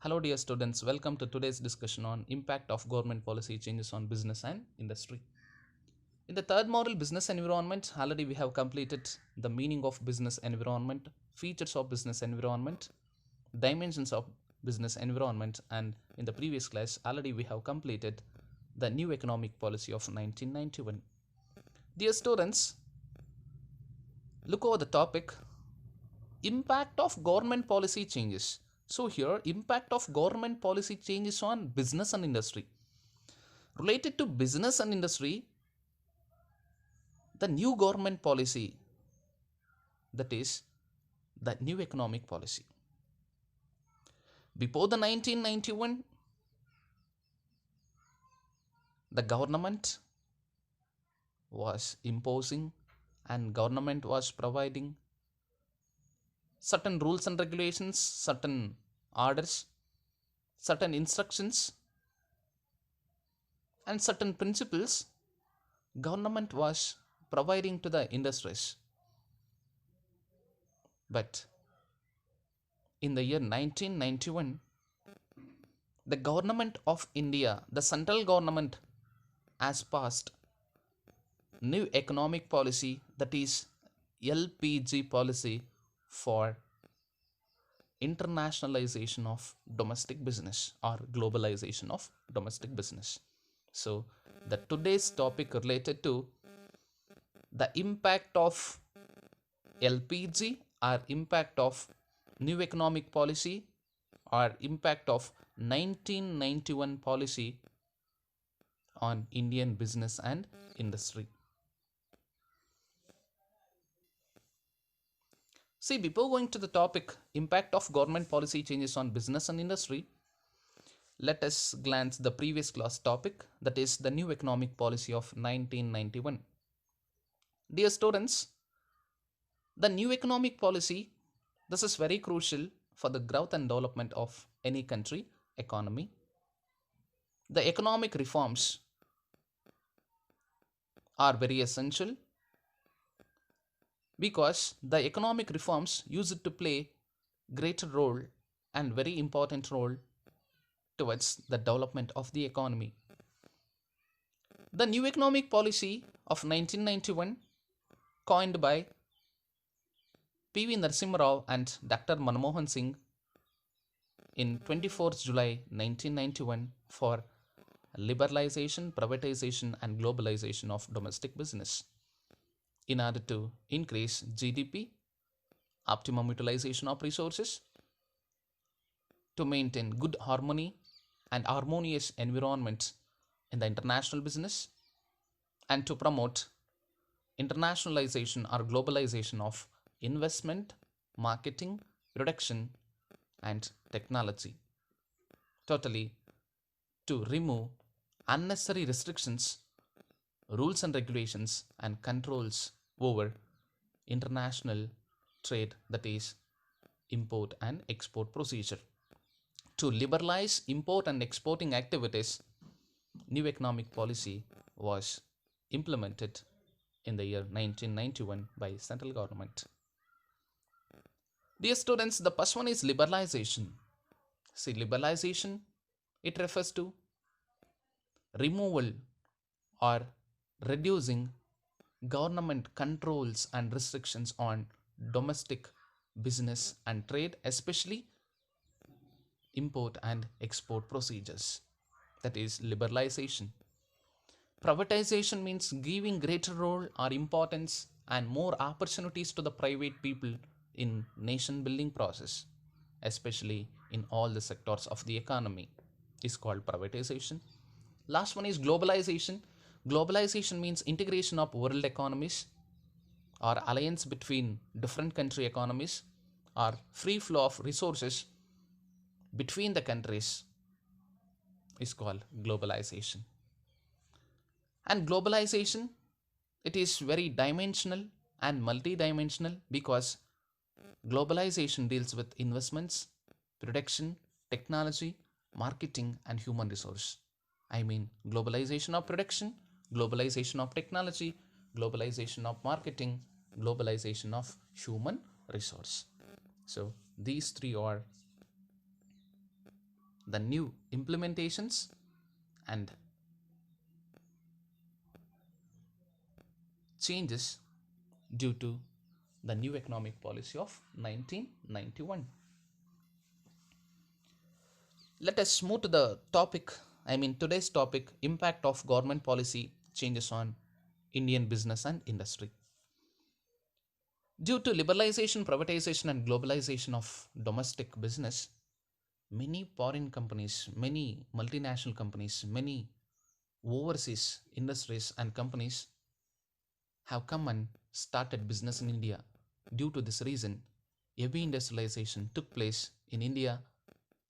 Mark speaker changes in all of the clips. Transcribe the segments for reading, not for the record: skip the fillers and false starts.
Speaker 1: Hello dear students, welcome to today's discussion on impact of government policy changes on business and industry. In the third model business environment, already we have completed the meaning of business environment, features of business environment, dimensions of business environment, and in the previous class already we have completed the new economic policy of 1991. Dear students, look over the topic impact of government policy changes. So here impact of government policy changes on business and industry. Related to business and industry, the new government policy, that is the new economic policy. Before the 1991, the government was imposing and government was providing certain rules and regulations, certain orders, certain instructions, and certain principles government was providing to the industries. But in the year 1991, the government of India, the central government, has passed new economic policy, that is LPG policy, for internationalization of domestic business or globalization of domestic business. So the today's topic related to the impact of LPG or impact of new economic policy or impact of 1991 policy on Indian business and industry. See, before going to the topic impact of government policy changes on business and industry, let us glance the previous class topic, that is the new economic policy of 1991. Dear students, the new economic policy, this is very crucial for the growth and development of any country economy. The economic reforms are very essential because the economic reforms used to play greater role and very important role towards the development of the economy. The new economic policy of 1991, coined by P.V. Narasimha Rao and Dr. Manmohan Singh in 24th July 1991 for liberalization, privatization and globalization of domestic business in order to increase GDP, optimum utilization of resources, to maintain good harmony and harmonious environment in the international business, and to promote internationalization or globalization of investment, marketing, production, and technology. Totally to remove unnecessary restrictions, rules and regulations, and controls over international trade, that is import and export procedure. To liberalize import and exporting activities, new economic policy was implemented in the year 1991 by central government. Dear students, the first one is liberalization. See, liberalization, it refers to removal or reducing government controls and restrictions on domestic business and trade, especially import and export procedures. That is liberalization. Privatization means giving greater role or importance and more opportunities to the private people in nation building process, especially in all the sectors of the economy, is called privatization. Last one is globalization. Globalization means integration of world economies or alliance between different country economies or free flow of resources between the countries is called globalization. And globalization, it is very dimensional and multidimensional because globalization deals with investments, production, technology, marketing, and human resource. I mean, globalization of production, globalization of technology, globalization of marketing, globalization of human resource. So, these three are the new implementations and changes due to the new economic policy of 1991. Let us move to the topic, today's topic, impact of government policy changes on Indian business and industry. Due to liberalization, privatization, and globalization of domestic business, many foreign companies, many multinational companies, many overseas industries and companies have come and started business in India. Due to this reason, heavy industrialization took place in India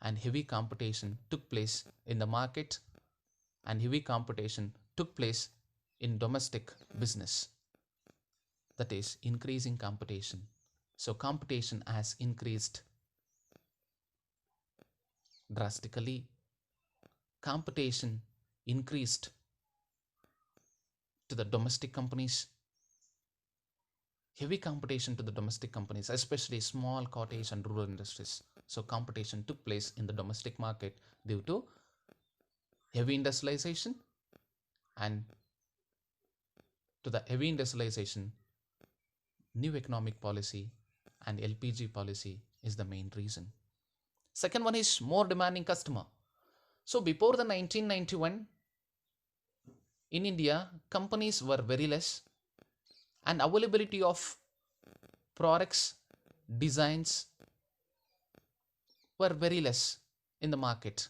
Speaker 1: and heavy competition took place in the market and heavy competition took place in domestic business. That is increasing competition. So competition has increased drastically. Competition increased to the domestic companies, heavy competition to the domestic companies, especially small cottage and rural industries. So competition took place in the domestic market due to heavy industrialization, and to the heavy industrialization, new economic policy and LPG policy is the main reason. Second one is more demanding customer. So before the 1991, in India, companies were very less and availability of products, designs were very less in the market.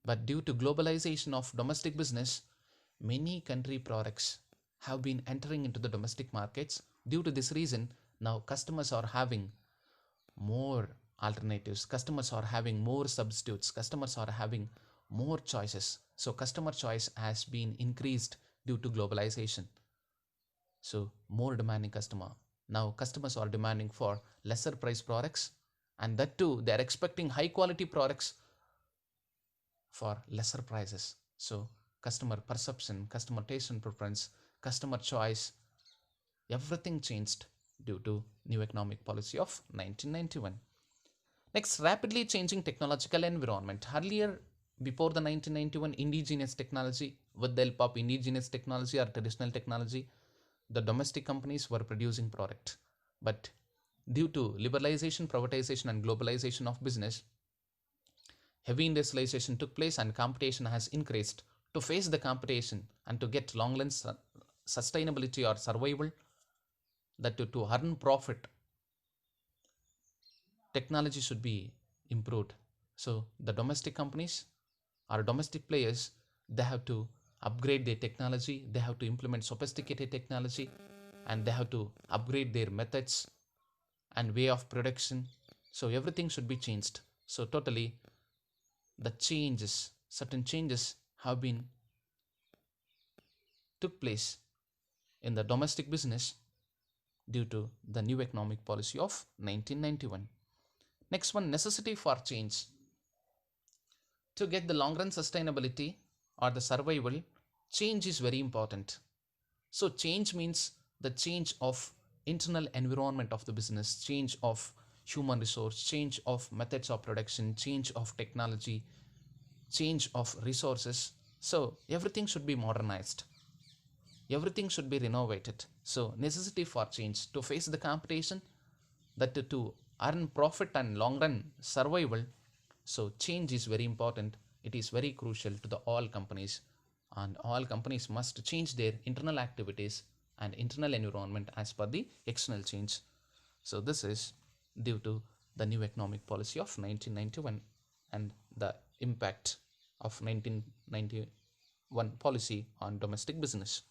Speaker 1: But due to globalization of domestic business, many country products have been entering into the domestic markets. Due to this reason, now customers are having more alternatives, customers are having more substitutes, customers are having more choices. So customer choice has been increased due to globalization. So more demanding customer. Now customers are demanding for lesser price products, and that too they are expecting high quality products for lesser prices. So customer perception, customer taste and preference, customer choice, everything changed due to new economic policy of 1991. Next, rapidly changing technological environment. Earlier, before the 1991, indigenous technology, with the help of indigenous technology or traditional technology, the domestic companies were producing product. But due to liberalization, privatization, and globalization of business, heavy industrialization took place and competition has increased. To face the competition and to get long run sustainability or survival, that to earn profit, technology should be improved. So the domestic companies or domestic players, they have to upgrade their technology, they have to implement sophisticated technology, and they have to upgrade their methods and way of production. So everything should be changed. So totally the changes, certain changes have been took place in the domestic business due to the new economic policy of 1991. Next one, necessity for change. To get the long run sustainability or the survival, change is very important. So change means the change of internal environment of the business, change of human resource, change of methods of production, change of technology, change of resources. So everything should be modernized, everything should be renovated. So necessity for change to face the competition, that to earn profit and long run survival. So change is very important, it is very crucial to the all companies, and all companies must change their internal activities and internal environment as per the external change. So this is due to the new economic policy of 1991 and the impact of 1991 policy on domestic business.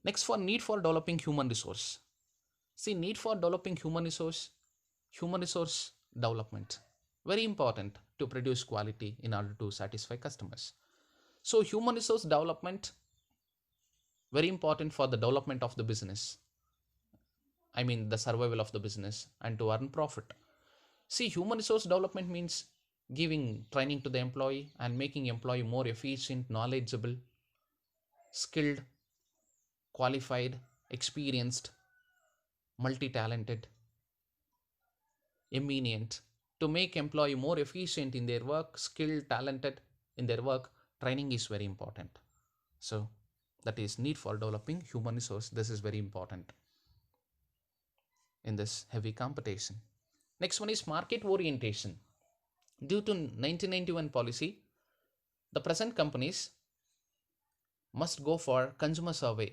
Speaker 1: Next, for need for developing human resource. See, need for developing human resource development, very important to produce quality in order to satisfy customers. So human resource development, very important for the development of the business. The survival of the business and to earn profit. See, human resource development means giving training to the employee and making employee more efficient, knowledgeable, skilled, qualified, experienced, multi-talented, eminent, to make employee more efficient in their work, skilled, talented in their work, training is very important. So that is need for developing human resource. This is very important in this heavy competition. Next one is market orientation. Due to 1991 policy, the present companies must go for consumer survey,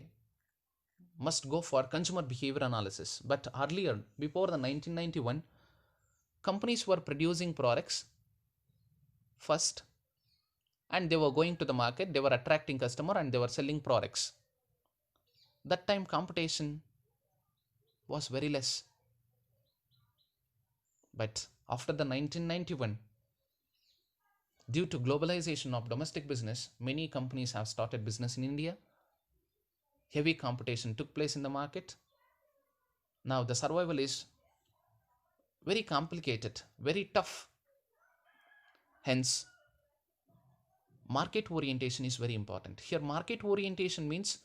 Speaker 1: must go for consumer behavior analysis. But earlier, before the 1991, companies were producing products first, and they were going to the market, they were attracting customer, and they were selling products. That time competition was very less. But after the 1991, due to globalization of domestic business, many companies have started business in India. Heavy competition took place in the market. Now the survival is very complicated, very tough. Hence, market orientation is very important. Here, market orientation means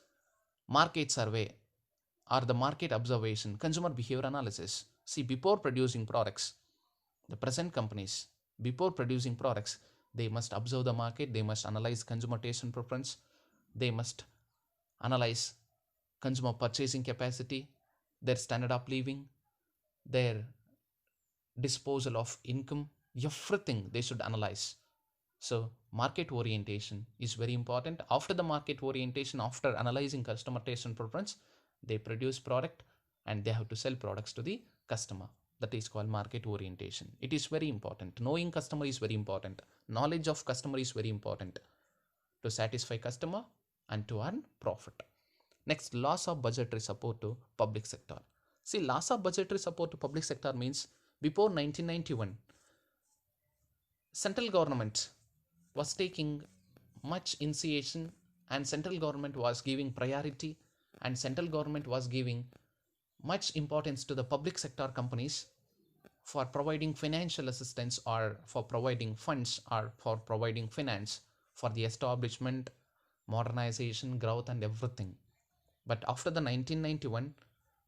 Speaker 1: market survey or the market observation, consumer behavior analysis. See, before producing products, the present companies, before producing products, they must observe the market, they must analyze consumer taste and preference, they must analyze consumer purchasing capacity, their standard of living, their disposal of income, everything they should analyze. So market orientation is very important. After the market orientation, after analyzing customer taste and preference, they produce product and they have to sell products to the customer. That is called market orientation. It is very important. Knowing customer is very important. Knowledge of customer is very important to satisfy customer and to earn profit. Next, loss of budgetary support to public sector. See, loss of budgetary support to public sector means before 1991, central government was taking much initiation, and central government was giving priority, and central government was giving much importance to the public sector companies for providing financial assistance or for providing funds or for providing finance for the establishment, modernization, growth and everything. But after the 1991,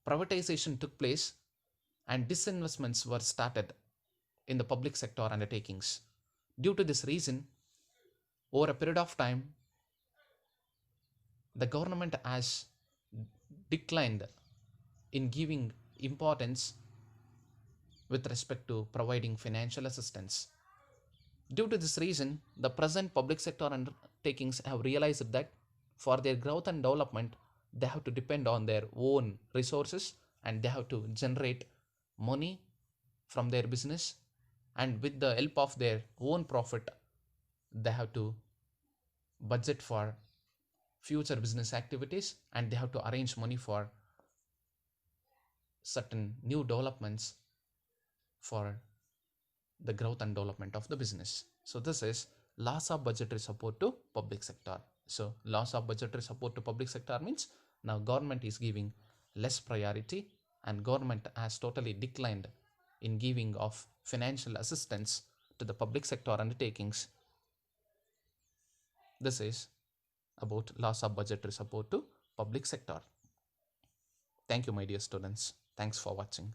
Speaker 1: privatization took place and disinvestments were started in the public sector undertakings. Due to this reason, over a period of time, the government has declined in giving importance with respect to providing financial assistance. Due to this reason, the present public sector undertakings have realized that for their growth and development, they have to depend on their own resources and they have to generate money from their business, and with the help of their own profit, they have to budget for future business activities and they have to arrange money for certain new developments for the growth and development of the business. So this is loss of budgetary support to public sector. So loss of budgetary support to public sector means now government is giving less priority and government has totally declined in giving of financial assistance to the public sector undertakings. This is about loss of budgetary support to public sector. Thank you, my dear students. Thanks for watching.